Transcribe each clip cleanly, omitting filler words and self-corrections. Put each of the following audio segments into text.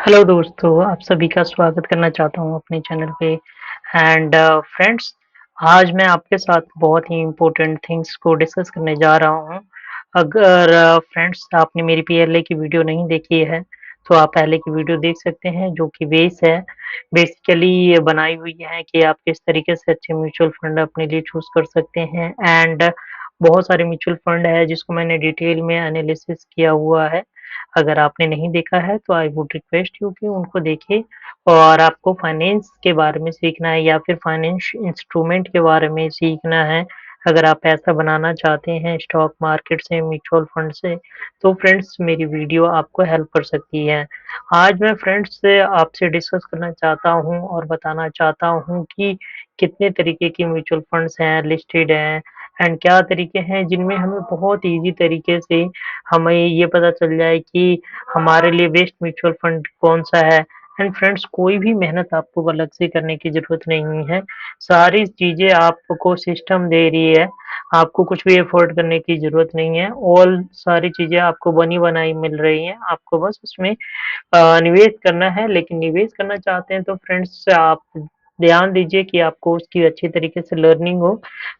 Hello दोस्तों, आप सभी का स्वागत करना चाहता हूँ अपने चैनल पे एंड फ्रेंड्स आज मैं आपके साथ बहुत ही इम्पोर्टेंट थिंग्स को डिस्कस करने जा रहा हूँ। अगर फ्रेंड्स आपने मेरी पहले की वीडियो नहीं देखी है, तो आप पहले की वीडियो देख सकते हैं जो कि बेस है। बेसिकली ये बनाई हुई है कि आप किस तरीके से अच्छे म्यूचुअल फंड अपने लिए चूज़ कर सकते हैं एंड बहुत सारे म्यूचुअल फंड है जिसको मैंने डिटेल में एनालिसिस किया हुआ है। अगर आपने नहीं देखा है तो आई वुड रिक्वेस्ट यू कि उनको देखिए और आपको फाइनेंस के बारे में सीखना है या फिर फाइनेंस इंस्ट्रूमेंट के बारे में सीखना है। अगर आप पैसा बनाना चाहते हैं स्टॉक मार्केट से, म्यूचुअल फंड से, तो फ्रेंड्स मेरी वीडियो आपको हेल्प कर सकती है। आज मैं फ्रेंड्स से आपसे डिस्कस करना चाहता हूँ और बताना चाहता हूँ कि कितने तरीके के म्यूचुअल फंड्स हैं, लिस्टेड हैं एंड क्या तरीके हैं जिनमें हमें बहुत ईज़ी तरीके से हमें ये पता चल जाए कि हमारे लिए बेस्ट म्यूचुअल फंड कौन-सा है। एंड फ्रेंड्स कोई भी मेहनत आपको अलग से करने की ज़रूरत नहीं है। सारी चीज़ें आपको सिस्टम दे रही है, आपको कुछ भी एफर्ट करने की ज़रूरत नहीं है। ऑल सारी चीज़ें आपको बनी-बनाई मिल रही हैं, आपको बस उसमें निवेश करना है। लेकिन निवेश करना चाहते हैं तो फ्रेंड्स आप ध्यान दीजिए कि आपको उसकी अच्छी तरीके से लर्निंग हो।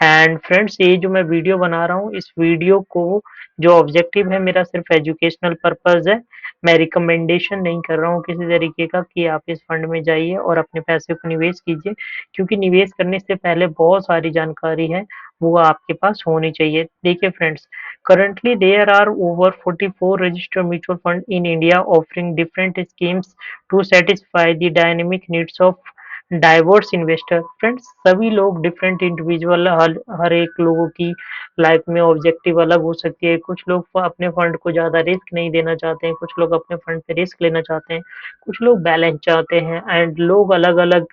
एंड फ्रेंड्स ये जो मैं वीडियो बना रहा हूँ, इस वीडियो को जो ऑब्जेक्टिव है मेरा सिर्फ एजुकेशनल पर्पस है। मैं रिकमेंडेशन नहीं कर रहा हूँ किसी तरीके का कि आप इस फंड में जाइए और अपने पैसे को निवेश कीजिए, क्योंकि निवेश करने से पहले बहुत सारी जानकारी है, वो आपके पास होनी चाहिए। देखिए friends, currently there are over 44 registered mutual fund in India offering different schemes to satisfy the dynamic needs of diverse investor. Friends सभी लोग डिफरेंट इंडिविजुअल हर एक लोगों की लाइफ में ऑब्जेक्टिव अलग हो सकती है। कुछ लोग अपने फंड को ज़्यादा रिस्क नहीं देना चाहते हैं, कुछ लोग अपने फंड पे रिस्क लेना चाहते हैं, कुछ लोग बैलेंस चाहते हैं एंड लोग अलग-अलग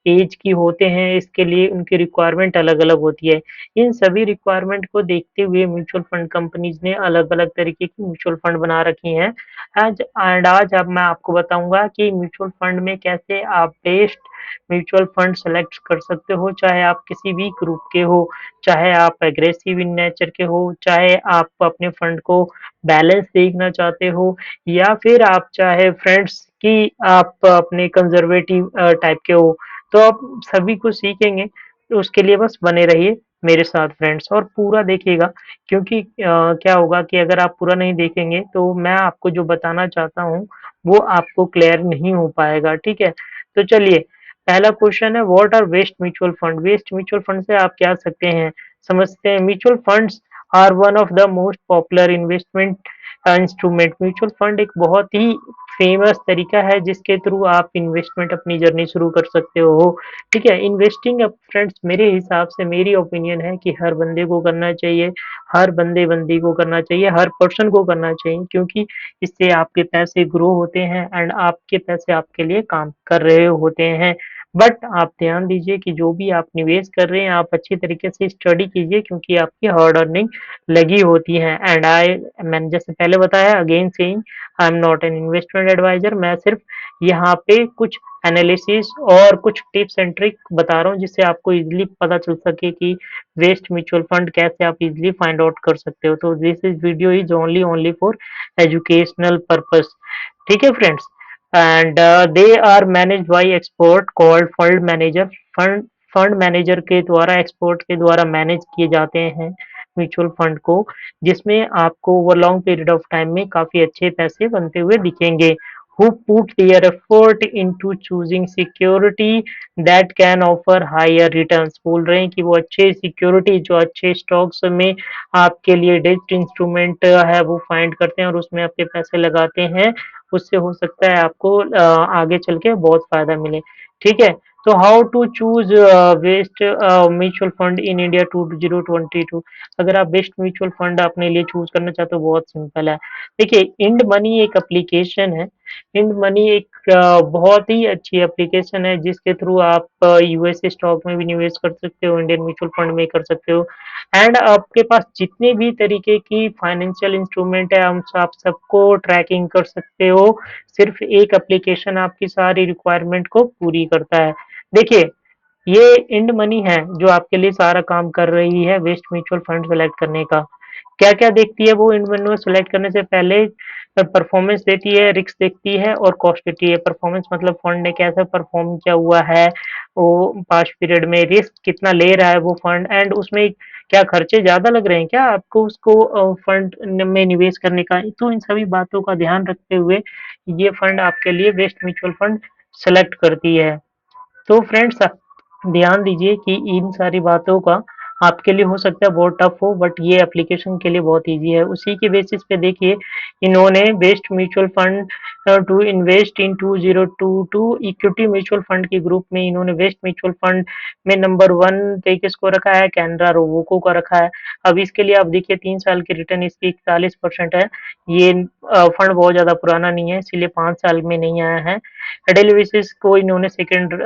एज की होते हैं, इसके लिए उनकी रिक्वायरमेंट अलग-अलग होती है। इन सभी रिक्वायरमेंट को देखते हुए म्यूचुअल फंड कंपनीज़ ने अलग-अलग तरीके की म्यूचुअल फंड बना रखी हैं। आज अब मैं आपको बताऊँगा कि म्यूचुअल फंड में कैसे आप बेस्ट म्यूचुअल फंड सेलेक्ट कर सकते हो, चाहे आप किसी भी ग्रुप के हो, चाहे आप एग्रेसिव इन नेचर के हो, चाहे आप अपने फंड को बैलेंस देखना चाहते हो या फिर आप चाहे फ्रेंड्स कि आप अपने कंज़र्वेटिव टाइप के हो, तो आप सभी कुछ सीखेंगे। तो उसके लिए बस बने रहिए मेरे साथ फ्रेंड्स और पूरा देखिएगा, क्योंकि क्या होगा कि अगर आप पूरा नहीं देखेंगे तो मैं आपको जो बताना चाहता हूँ, वो आपको क्लियर नहीं हो पाएगा, ठीक है? तो चलिए पहला क्वेश्चन है what are best mutual fund? Best mutual fund से आप क्या सकते हैं, समझते हैं। Mutual funds are one of the most popular investment instrument. Mutual fund एक बहुत ही फेमस तरीका है जिसके थ्रू आप इन्वेस्टमेंट अपनी जर्नी शुरू कर सकते हो। ठीक है, इन्वेस्टिंग अब फ्रेंड्स मेरे हिसाब से मेरी ओपिनियन है कि हर बंदे को करना चाहिए, हर बंदे-बंदी को करना चाहिए, हर पर्सन को करना चाहिए, क्योंकि इससे आपके पैसे ग्रो होते हैं एंड आपके पैसे आपके लिए काम कर रहे होते हैं। बट आप ध्यान दीजिए कि जो भी आप निवेश कर रहे हैं, आप अच्छी तरीके से स्टडी कीजिए, क्योंकि आपकी हार्ड अर्निंग लगी होती है एंड मैंने जैसे पहले बताया again saying I am not an investment adviser. मैं सिर्फ यहाँ पे कुछ एनालिसिस और कुछ टिप्स एंड ट्रिक बता रहा हूँ जिससे आपको इज़िली पता चल सके कि वेस्ट म्यूचुअल फंड कैसे आप इज़िली फाइंड आउट कर सकते हो। तो this is video is only for educational purpose. ठीक है friends? And they are managed by expert called fund manager. Fund fund manager के द्वारा, एक्सपर्ट के द्वारा मैनेज किए जाते हैं म्यूचुअल फंड को, जिसमें आपको over long period of time में काफ़ी अच्छे पैसे बनते हुए दिखेंगे। Who put their effort into choosing security that can offer higher returns। बोल रहे हैं कि वो अच्छे सिक्योरिटी जो अच्छे स्टॉक्स में आपके लिए डेट इंस्ट्रूमेंट है वो फाइंड करते हैं और उसमें अपने पैसे लगाते हैं। उससे हो सकता है आपको आगे चल के बहुत फ़ायदा मिले। ठीक है? तो how to choose best mutual fund in India 2022। अगर आप बेस्ट म्यूचुअल फंड अपने लिए चूज़ करना चाहते हो, बहुत सिंपल है। देखिए, इंड मनी एक एप्लीकेशन है। इंड मनी एक बहुत ही अच्छी एप्लीकेशन है जिसके थ्रू आप यूएसए स्टॉक में भी निवेश कर सकते हो, इंडियन म्यूचुअल फंड में कर सकते हो एंड आपके पास जितने भी तरीके की फाइनेंशियल इंस्ट्रूमेंट है, हम आप सबको ट्रैकिंग कर सकते हो। सिर्फ एक एप्लीकेशन आपकी सारी रिक्वायरमेंट को पूरी करता है। देखिए, ये इंड मनी है जो आपके लिए सारा काम कर रही है बेस्ट म्यूचुअल फंड सेलेक्ट करने का। क्या-क्या देखती है वो इन दोनों सेलेक्ट करने से पहले परफॉर्मेंस देती है, रिस्क देखती है और कॉस्ट देती है। परफॉर्मेंस मतलब फंड ने कैसा परफॉर्म किया हुआ है, वो पास्ट पीरियड में रिस्क कितना ले रहा है वो फंड एंड उसमें क्या खर्चे ज़्यादा लग रहे हैं क्या आपको उसको फंड में निवेश करने का? तो इन सभी बातों का ध्यान रखते हुए ये फंड आपके लिए बेस्ट म्यूचुअल फंड सेलेक्ट करती है। तो फ्रेंड्स ध्यान दीजिए कि इन सारी बातों का आपके लिए हो सकता है बहुत टफ हो बट ये एप्लीकेशन के लिए बहुत इजी है। उसी के बेसिस पे देखिए इन्होंने best mutual fund to invest in 2022 equity mutual fund के ग्रुप में इन्होंने बेस्ट म्यूचुअल फंड में नंबर 1 पे किसको रखा है? कैनरा रोबोको का रखा है। अब इसके लिए आप देखिए 3 साल की रिटर्न इसकी 41% है। ये फंड बहुत ज़्यादा पुराना नहीं है इसीलिए 5 साल में नहीं आया है। एडेलविसिस को इन्होंने सेकंड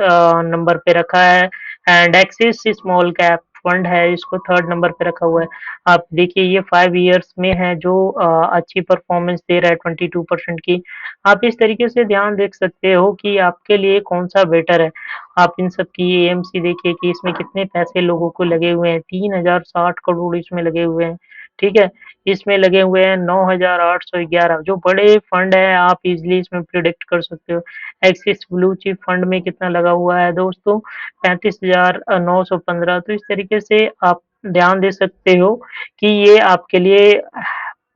नंबर पे रखा है and axis small cap fund है इसको थर्ड नंबर पे रखा हुआ है। आप देखिए ये 5 इयर्स में है जो अच्छी परफॉर्मेंस दे रहा है 22% की। आप इस तरीके से ध्यान देख सकते हो कि आपके लिए कौन-सा बेटर है। आप इन सब की एएमसी देखिए कि इसमें कितने पैसे लोगों को लगे हुए हैं, 3060 करोड़ इसमें लगे हुए हैं, ठीक है? इसमें लगे हुए हैं 9811 जो बड़े फंड हैं आप इज़िली इसमें प्रिडिक्ट कर सकते हो। एक्सिस ब्लू चिप फंड में कितना लगा हुआ है दोस्तों 35,915 तो इस तरीके से आप ध्यान दे सकते हो कि ये आपके लिए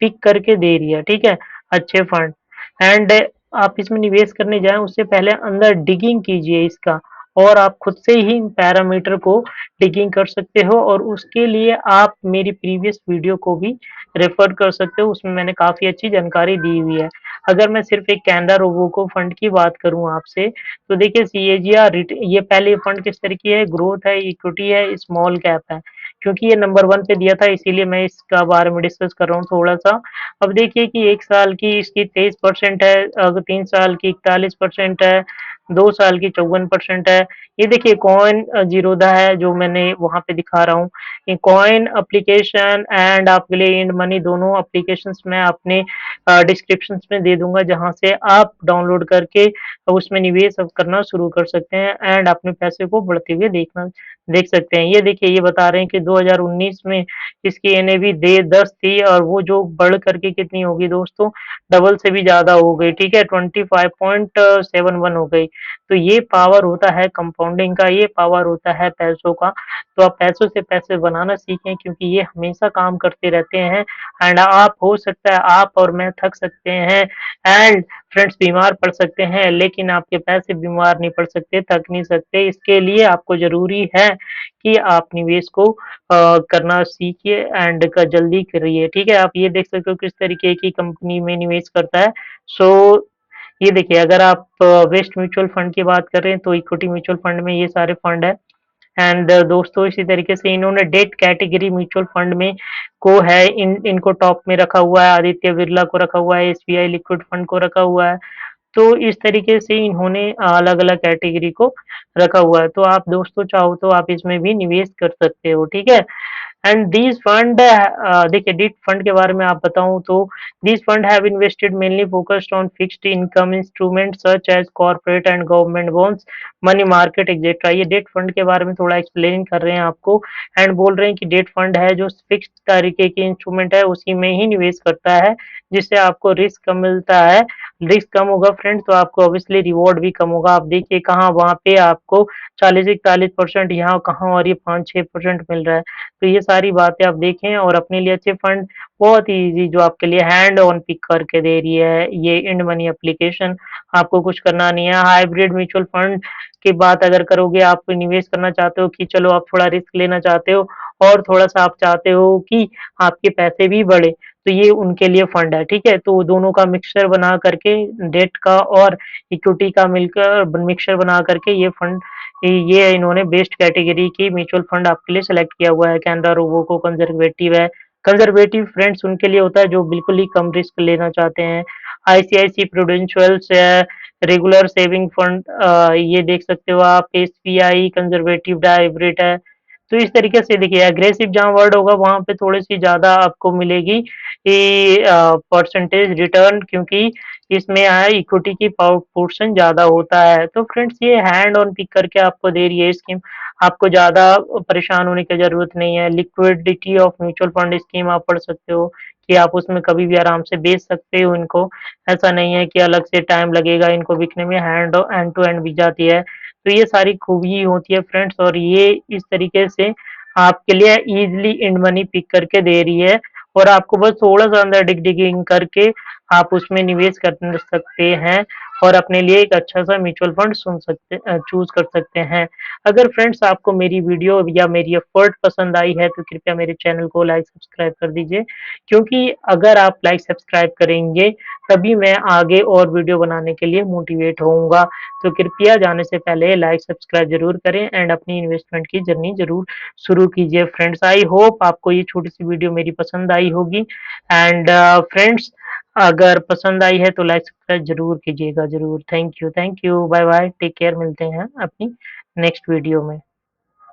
पिक करके दे रही है, ठीक है? अच्छे फंड एंड आप इसमें निवेश करने जाएँ उससे पहले अंदर डिगिंग कीजिए इसका और आप खुद से ही पैरामीटर को डिगिंग कर सकते हो और उसके लिए आप मेरी प्रीवियस वीडियो को भी रेफर कर सकते हो, उसमें मैंने काफ़ी अच्छी जानकारी दी हुई है। अगर मैं सिर्फ़ एक कैनरा रोबोको फंड की बात करूँ आपसे, तो देखिए सीएजीआर रिट ये पहले फंड किस तरह की है, ग्रोथ है, इक्विटी है, स्मॉल कैप है। क्योंकि ये नंबर 1 पे दिया था इसीलिए मैं इसका बारे में डिस्कस कर रहा हूँ थोड़ा-सा। अब देखिए कि 1 साल की इसकी 23% है, 3 साल की 41% है, 2 साल की 54% है। ये देखिए कॉइन ज़ीरोधा है जो मैंने वहाँ पे दिखा रहा हूँ। ये कॉइन एप्लीकेशन एंड आपके लिए इंड मनी दोनों एप्लीकेशंस मैं अपने डिस्क्रिप्शंस में दे दूँगा जहाँ से आप डाउनलोड करके उसमें निवेश अब करना शुरू कर सकते हैं एंड अपने पैसे को बढ़ते हुए देख सकते हैं। ये देखिए ये बता रहे हैं कि 2019 में इसकी एनएवी दे 10 थी और वो जो बढ़ करके कितनी होगी दोस्तों डबल से भी ज़्यादा हो गई, ठीक है? 25.71 हो गई। तो ये पावर होता है कंपाउंडिंग का, ये पावर होता है पैसों का। तो आप पैसों से पैसे बनाना सीखें क्योंकि ये हमेशा काम करते रहते हैं एंड आप हो सकता है आप और मैं थक सकते हैं एंड फ्रेंड्स बीमार पड़ सकते हैं लेकिन आपके पैसे बीमार नहीं पड़ सकते, थक नहीं सकते। इसके लिए आपको ज़रूरी है कि आप निवेश को करना सीखिए एंड क जल्दी करिए, ठीक है? आप ये देख सकते हो किस तरीके की कंपनी में निवेश करता है। सो ये देखिए अगर आप वेस्ट म्यूचुअल फंड की बात कर रहे हैं तो इक्विटी म्यूचुअल फंड में ये सारे फंड है एंड दोस्तों इसी तरीके से इन्होंने डेट कैटेगरी म्यूचुअल फंड में को है इनको टॉप में रखा हुआ है, आदित्य बिरला को रखा हुआ है, एसबीआई लिक्विड फंड को रखा हुआ है। तो इस तरीके से इन्होंने अलग-अलग कैटेगरी को रखा हुआ है। तो आप दोस्तों चाहो तो आप इसमें भी निवेश कर सकते हो, ठीक है? एंड दीज़ फंड देखिए डीट फंड के बारे में आप बताऊँ तो these fund have invested mainly focused on fixed income instrument such as corporate and government bonds, money market etcetera. ये डेट फंड के बारे में थोड़ा एक्सप्लेन कर रहे हैं आपको एंड बोल रहे हैं कि डेट फंड है जो फिक्स्ड तरीके के इंस्ट्रूमेंट है उसी में ही निवेश करता है, जिससे आपको रिस्क कम मिलता है। रिस्क कम होगा फ्रेंड्स तो आपको ऑब्वियसली रिवॉर्ड भी कम होगा। आप देखिए कहाँ वहाँ पे आपको 40-41% यहाँ कहाँ और ये 5-6% मिल रहा है। तो ये सारी बातें आप देखें और अपने लिए अच्छे फंड बहुत ही ईज़ी जो आपके लिए हैंड ऑन पिक करके दे रही है ये इंड मनी एप्लीकेशन। आपको कुछ करना नहीं है। हाइब्रिड म्यूचुअल फंड की बात अगर करोगे आप निवेश करना चाहते हो कि चलो आप थोड़ा रिस्क लेना चाहते हो और थोड़ा-सा आप चाहते हो कि आपके पैसे भी बढ़े, तो ये उनके लिए फंड है, ठीक है? तो दोनों का मिक्सचर बना करके डेट का और इक्विटी का मिलकर मिक्सचर बना करके ये फंड ये इन्होंने बेस्ट कैटेगरी की म्यूचुअल फंड आपके लिए सेलेक्ट किया हुआ है। कैनरा रोबोको कंज़र्वेटिव है। कंज़र्वेटिव फ्रेंड्स उनके लिए होता है जो बिल्कुल ही कम रिस्क लेना चाहते हैं। आईसीआईसी प्रूडेंशियल्स है, रेगुलर सेविंग फंड ये देख सकते हो आप। एसबीआई कंज़र्वेटिव हाइब्रिड है। तो इस तरीके से देखिए एग्रेसिव जहाँ वर्ड होगा वहाँ पे थोड़ी-सी ज़्यादा आपको मिलेगी परसेंटेज रिटर्न क्योंकि इसमें इक्विटी की पोर्शन ज़्यादा होता है। तो फ्रेंड्स ये हैंड ऑन पिक करके आपको दे रही है स्कीम। आपको ज़्यादा परेशान होने की ज़रूरत नहीं है। Liquidity of mutual fund scheme आप पढ़ सकते हो कि आप उसमें कभी भी आराम से बेच सकते हो इनको। ऐसा नहीं है कि अलग से टाइम लगेगा इनको बिकने में, एंड टू एंड बिक जाती है। तो ये सारी खूबी होती है फ्रेंड्स, और ये इस तरीके से आपके लिए ईज़िली इंड मनी पिक करके दे रही है, और आपको बस थोड़ा-सा अंदर डिगिंग करके आप उसमें निवेश कर सकते हैं और अपने लिए एक अच्छा-सा म्यूचुअल फंड चूज़ कर सकते हैं। अगर फ्रेंड्स आपको मेरी वीडियो या मेरी एफर्ट पसंद आई है तो कृपया मेरे चैनल को लाइक सब्सक्राइब कर दीजिए, क्योंकि अगर आप लाइक सब्सक्राइब करेंगे तभी मैं आगे और वीडियो बनाने के लिए मोटिवेट होऊँगा। तो कृपया जाने से पहले लाइक सब्सक्राइब ज़रूर करें एंड अपनी इन्वेस्टमेंट की जर्नी ज़रूर शुरू कीजिए फ्रेंड्स। आई होप आपको ये छोटी-सी वीडियो मेरी पसंद आई होगी, एंड फ्रेंड्स अगर पसंद आई है तो लाइक सब्सक्राइब ज़रूर कीजिएगा ज़रूर। Thank you, bye bye, take care, मिलते हैं अपनी नेक्स्ट वीडियो में।